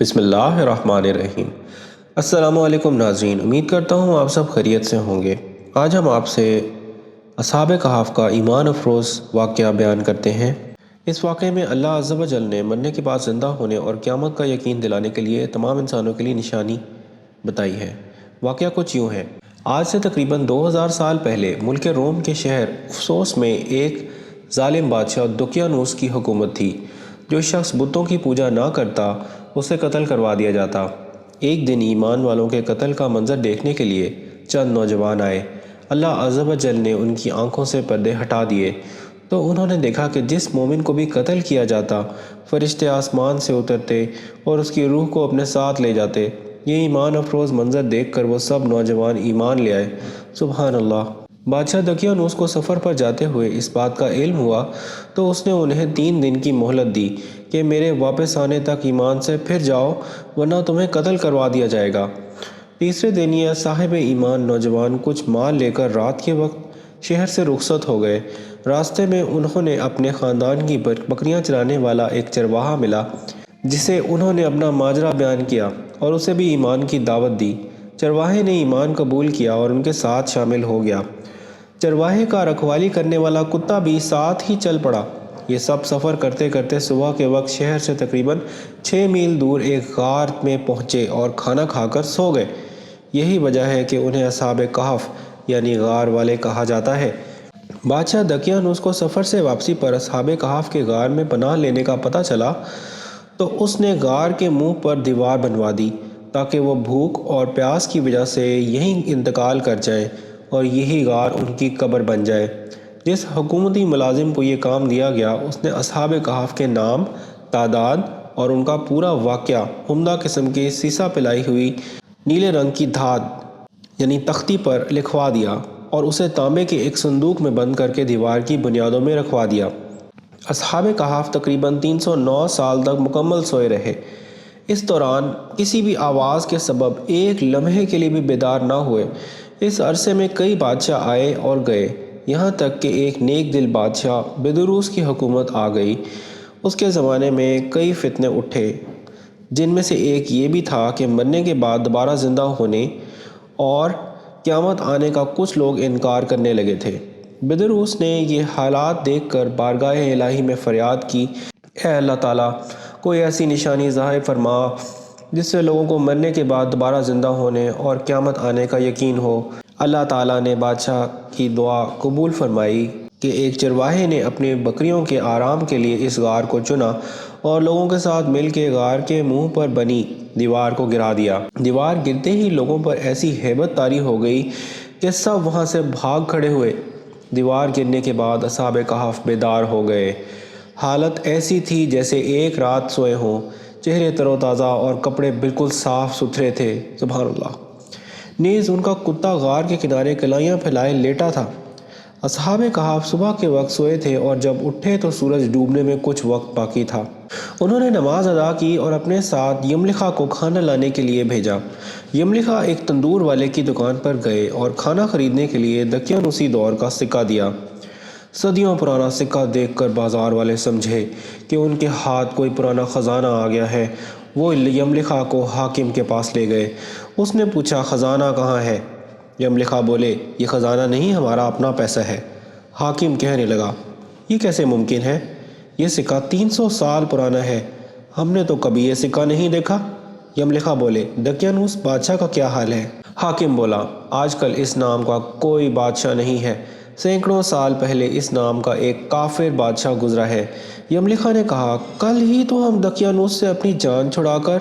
بسم اللہ الرحمن الرحیم۔ السلام علیکم ناظرین، امید کرتا ہوں آپ سب خیریت سے ہوں گے۔ آج ہم آپ سے اصحاب کہف کا ایمان افروز واقعہ بیان کرتے ہیں۔ اس واقعے میں اللہ عز و جل نے مرنے کے بعد زندہ ہونے اور قیامت کا یقین دلانے کے لیے تمام انسانوں کے لیے نشانی بتائی ہے۔ واقعہ کچھ یوں ہے۔ آج سے تقریباً 2000 سال پہلے ملک روم کے شہر افسوس میں ایک ظالم بادشاہ دقیانوس کی حکومت تھی۔ جو شخص بتوں کی پوجا نہ کرتا اسے قتل کروا دیا جاتا۔ ایک دن ایمان والوں کے قتل کا منظر دیکھنے کے لیے چند نوجوان آئے۔ اللہ عز و جل نے ان کی آنکھوں سے پردے ہٹا دیے تو انہوں نے دیکھا کہ جس مومن کو بھی قتل کیا جاتا فرشتے آسمان سے اترتے اور اس کی روح کو اپنے ساتھ لے جاتے۔ یہ ایمان افروز منظر دیکھ کر وہ سب نوجوان ایمان لے آئے۔ سبحان اللہ۔ بادشاہ دقیانوس کو سفر پر جاتے ہوئے اس بات کا علم ہوا تو اس نے انہیں 3 دن کی مہلت دی کہ میرے واپس آنے تک ایمان سے پھر جاؤ ورنہ تمہیں قتل کروا دیا جائے گا۔ تیسرے دن یہ صاحب ایمان نوجوان کچھ مال لے کر رات کے وقت شہر سے رخصت ہو گئے۔ راستے میں انہوں نے اپنے خاندان کی بکریاں چرانے والا ایک چرواہا ملا جسے انہوں نے اپنا ماجرا بیان کیا اور اسے بھی ایمان کی دعوت دی۔ چرواہے نے ایمان قبول کیا اور ان کے ساتھ شامل ہو گیا۔ چرواہے کا رکھوالی کرنے والا کتا بھی ساتھ ہی چل پڑا۔ یہ سب سفر کرتے کرتے صبح کے وقت شہر سے تقریباً 6 میل دور ایک غار میں پہنچے اور کھانا کھا کر سو گئے۔ یہی وجہ ہے کہ انہیں اصحاب کہف یعنی غار والے کہا جاتا ہے۔ بادشاہ دقیانوس کو سفر سے واپسی پر اصحاب کہف کے غار میں پناہ لینے کا پتہ چلا تو اس نے غار کے منہ پر دیوار بنوا دی تاکہ وہ بھوک اور پیاس کی وجہ سے یہیں انتقال کر جائیں اور یہی غار ان کی قبر بن جائے۔ جس حکومتی ملازم کو یہ کام دیا گیا اس نے اصحاب کہف کے نام، تعداد اور ان کا پورا واقعہ عمدہ قسم کی سیسہ پلائی ہوئی نیلے رنگ کی دھات یعنی تختی پر لکھوا دیا اور اسے تانبے کے ایک صندوق میں بند کر کے دیوار کی بنیادوں میں رکھوا دیا۔ اصحاب کہف تقریباً 309 سال تک مکمل سوئے رہے۔ اس دوران کسی بھی آواز کے سبب ایک لمحے کے لیے بھی بیدار نہ ہوئے۔ اس عرصے میں کئی بادشاہ آئے اور گئے، یہاں تک کہ ایک نیک دل بادشاہ بیدروس کی حکومت آ گئی۔ اس کے زمانے میں کئی فتنے اٹھے جن میں سے ایک یہ بھی تھا کہ مرنے کے بعد دوبارہ زندہ ہونے اور قیامت آنے کا کچھ لوگ انکار کرنے لگے تھے۔ بیدروس نے یہ حالات دیکھ کر بارگاہ الہی میں فریاد کی، اے اللہ تعالیٰ، کوئی ایسی نشانی ظاہر فرما جس سے لوگوں کو مرنے کے بعد دوبارہ زندہ ہونے اور قیامت آنے کا یقین ہو۔ اللہ تعالیٰ نے بادشاہ کی دعا قبول فرمائی کہ ایک چرواہے نے اپنی بکریوں کے آرام کے لیے اس غار کو چنا اور لوگوں کے ساتھ مل کے غار کے منہ پر بنی دیوار کو گرا دیا۔ دیوار گرتے ہی لوگوں پر ایسی ہیبت طاری ہو گئی کہ سب وہاں سے بھاگ کھڑے ہوئے۔ دیوار گرنے کے بعد اصحاب کہف بیدار ہو گئے۔ حالت ایسی تھی جیسے ایک رات سوئے ہوں۔ چہرے تر و تازہ اور کپڑے بالکل صاف ستھرے تھے۔ سبحان اللہ۔ نیز ان کا کتا غار کے کنارے کلائیاں پھیلائے لیٹا تھا۔ اصحاب کہف صبح کے وقت سوئے تھے اور جب اٹھے تو سورج ڈوبنے میں کچھ وقت باقی تھا۔ انہوں نے نماز ادا کی اور اپنے ساتھ یملخا کو کھانا لانے کے لیے بھیجا۔ یملخا ایک تندور والے کی دکان پر گئے اور کھانا خریدنے کے لیے دقیانوسی دور کا سکہ دیا۔ صدیوں پرانا سکہ دیکھ کر بازار والے سمجھے کہ ان کے ہاتھ کوئی پرانا خزانہ آ گیا ہے۔ وہ یملخا کو حاکم کے پاس لے گئے۔ اس نے پوچھا، خزانہ کہاں ہے؟ یملخا بولے، یہ خزانہ نہیں، ہمارا اپنا پیسہ ہے۔ حاکم کہنے لگا، یہ کیسے ممکن ہے؟ یہ سکہ 300 سال پرانا ہے، ہم نے تو کبھی یہ سکہ نہیں دیکھا۔ یملخا بولے، دقیانوس بادشاہ کا کیا حال ہے؟ حاکم بولا، آج کل اس نام کا کوئی بادشاہ نہیں ہے، سینکڑوں سال پہلے اس نام کا ایک کافر بادشاہ گزرا ہے۔ یملخا نے کہا، کل ہی تو ہم دقیانوس سے اپنی جان چھڑا کر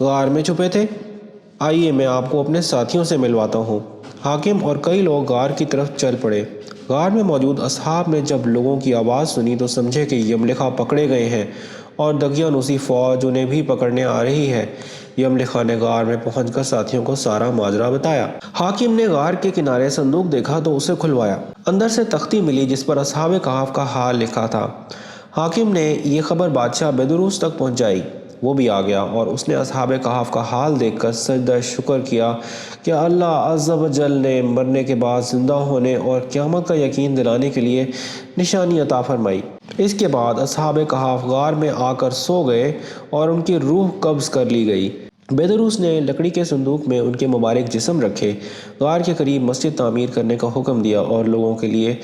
غار میں چھپے تھے، آئیے میں آپ کو اپنے ساتھیوں سے ملواتا ہوں۔ حاکم اور کئی لوگ غار کی طرف چل پڑے۔ غار میں موجود اصحاب نے جب لوگوں کی آواز سنی تو سمجھے کہ یملخا پکڑے گئے ہیں اور دقیانوسی فوج انہیں بھی پکڑنے آ رہی ہے۔ یملخا نے غار میں پہنچ کر ساتھیوں کو سارا ماجرا بتایا۔ حاکم نے غار کے کنارے صندوق دیکھا تو اسے کھلوایا۔ اندر سے تختی ملی جس پر اصحاب کہف کا حال لکھا تھا۔ حاکم نے یہ خبر بادشاہ بیدروس تک پہنچائی۔ وہ بھی آ گیا اور اس نے اصحاب کہف کا حال دیکھ کر سجدہ شکر کیا کہ اللہ عز و جل نے مرنے کے بعد زندہ ہونے اور قیامت کا یقین دلانے کے لیے نشانی عطا فرمائی۔ اس کے بعد اصحاب کہف غار میں آ کر سو گئے اور ان کی روح قبض کر لی گئی۔ بیدروس نے لکڑی کے صندوق میں ان کے مبارک جسم رکھے، غار کے قریب مسجد تعمیر کرنے کا حکم دیا اور لوگوں کے لیے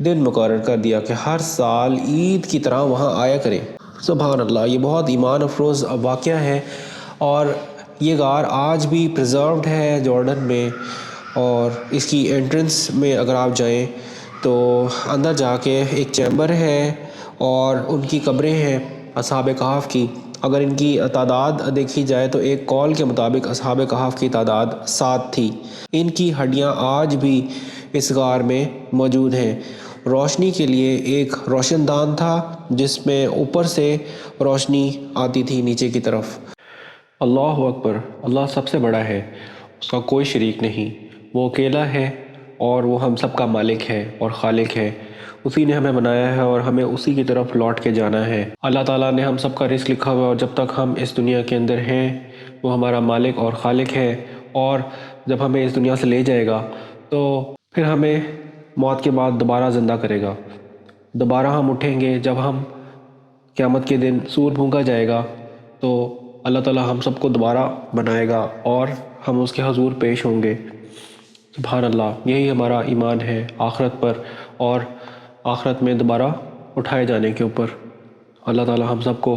دن مقرر کر دیا کہ ہر سال عید کی طرح وہاں آیا کریں۔ سبحان اللہ، یہ بہت ایمان افروز واقعہ ہے، اور یہ غار آج بھی پریزروڈ ہے جارڈن میں، اور اس کی انٹرنس میں اگر آپ جائیں تو اندر جا کے ایک چیمبر ہے اور ان کی قبریں ہیں اصحاب کہف کی۔ اگر ان کی تعداد دیکھی جائے تو ایک قول کے مطابق اصحاب کہف کی تعداد 7 تھی۔ ان کی ہڈیاں آج بھی اس غار میں موجود ہیں۔ روشنی کے لیے ایک روشن دان تھا جس میں اوپر سے روشنی آتی تھی نیچے کی طرف۔ اللہ اکبر، اللہ سب سے بڑا ہے، اس کا کوئی شریک نہیں، وہ اکیلا ہے اور وہ ہم سب کا مالک ہے اور خالق ہے۔ اسی نے ہمیں بنایا ہے اور ہمیں اسی کی طرف لوٹ کے جانا ہے۔ اللہ تعالیٰ نے ہم سب کا رزق لکھا ہوا ہے، اور جب تک ہم اس دنیا کے اندر ہیں وہ ہمارا مالک اور خالق ہے، اور جب ہمیں اس دنیا سے لے جائے گا تو پھر ہمیں موت کے بعد دوبارہ زندہ کرے گا۔ دوبارہ ہم اٹھیں گے جب ہم قیامت کے دن سور پھونکا جائے گا تو اللہ تعالیٰ ہم سب کو دوبارہ بنائے گا اور ہم اس کے حضور پیش ہوں گے۔ سبحان اللہ، یہی ہمارا ایمان ہے آخرت پر اور آخرت میں دوبارہ اٹھائے جانے کے اوپر۔ اللہ تعالیٰ ہم سب کو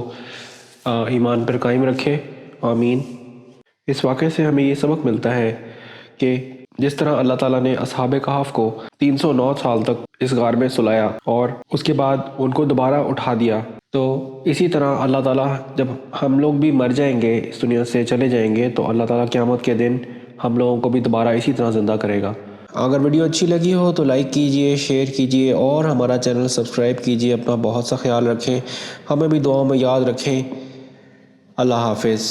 ایمان پر قائم رکھے، آمین۔ اس واقعے سے ہمیں یہ سبق ملتا ہے کہ جس طرح اللہ تعالیٰ نے اصحاب کہف کو 309 سال تک اس غار میں سلایا اور اس کے بعد ان کو دوبارہ اٹھا دیا، تو اسی طرح اللہ تعالیٰ جب ہم لوگ بھی مر جائیں گے، اس دنیا سے چلے جائیں گے، تو اللہ تعالیٰ قیامت کے دن ہم لوگوں کو بھی دوبارہ اسی طرح زندہ کرے گا۔ اگر ویڈیو اچھی لگی ہو تو لائک کیجئے، شیئر کیجئے اور ہمارا چینل سبسکرائب کیجئے۔ اپنا بہت سا خیال رکھیں، ہمیں بھی دعاؤں میں یاد رکھیں۔ اللہ حافظ۔